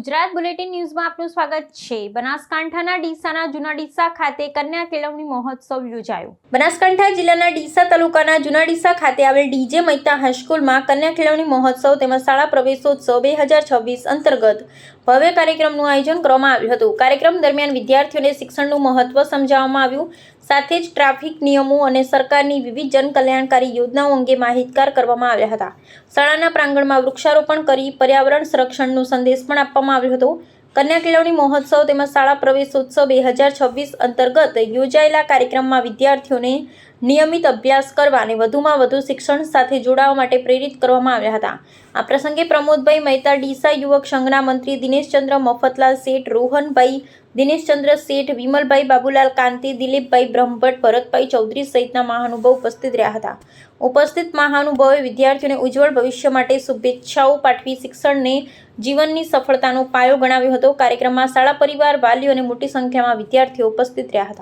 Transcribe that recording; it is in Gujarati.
ગુજરાત બુલેટિન ન્યૂઝમાં આપનું સ્વાગત છે। બનાસકાંઠાના ડીસાના જૂના ડીસા ખાતે કન્યા કેળવણી મહોત્સવ યોજાયો। બનાસકાંઠા જિલ્લાના ડીસા તાલુકાના જૂના ડીસા ખાતે આવેલ ડીજે મહેતા હાઈસ્કૂલમાં કન્યા કેળવણી મહોત્સવ તેમજ શાળા પ્રવેશોત્સવ 2026 અંતર્ગત ભવ્ય કાર્યક્રમનું આયોજન કરવામાં આવ્યું હતું। કાર્યક્રમ દરમિયાન વિદ્યાર્થીઓને શિક્ષણનું મહત્વ સમજાવવામાં આવ્યું, સાથે જ ટ્રાફિક નિયમો અને સરકારની વિવિધ જનકલ્યાણકારી યોજનાઓ અંગે માહિતગાર કરવામાં આવ્યા હતા। શાળાના પ્રાંગણમાં વૃક્ષારોપણ કરી પર્યાવરણ સંરક્ષણનો સંદેશ પણ આપવામાં આવ્યો હતો। કન્યા કેળવણી મહોત્સવ તેમજ શાળા પ્રવેશોત્સવ 2026 અંતર્ગત યોજાયેલા કાર્યક્રમમાં વિદ્યાર્થીઓને નિયમિત અભ્યાસ કરવા અને વધુમાં વધુ શિક્ષણ સાથે જોડાવા માટે પ્રેરિત કરવામાં આવ્યા હતા। આ પ્રસંગે પ્રમોદભાઈ મહેતા, ડીસા યુવક સંઘના મંત્રી દિનેશચંદ્ર મફતલાલ શેઠ, રોહનભાઈ દિનેશચંદ્ર શેઠ, વિમલભાઈ બાબુલાલ કાંતિ, દિલીપભાઈ બ્રહ્મભટ્ટ, ભરતભાઈ ચૌધરી સહિતના મહાનુભાવો ઉપસ્થિત રહ્યા હતા। ઉપસ્થિત મહાનુભાવોએ વિદ્યાર્થીઓને ઉજ્જવળ ભવિષ્ય માટે શુભેચ્છાઓ પાઠવી શિક્ષણને જીવનની સફળતાનો પાયો ગણાવ્યો હતો। કાર્યક્રમમાં શાળા પરિવાર, વાલીઓ અને મોટી સંખ્યામાં વિદ્યાર્થીઓ ઉપસ્થિત રહ્યા હતા।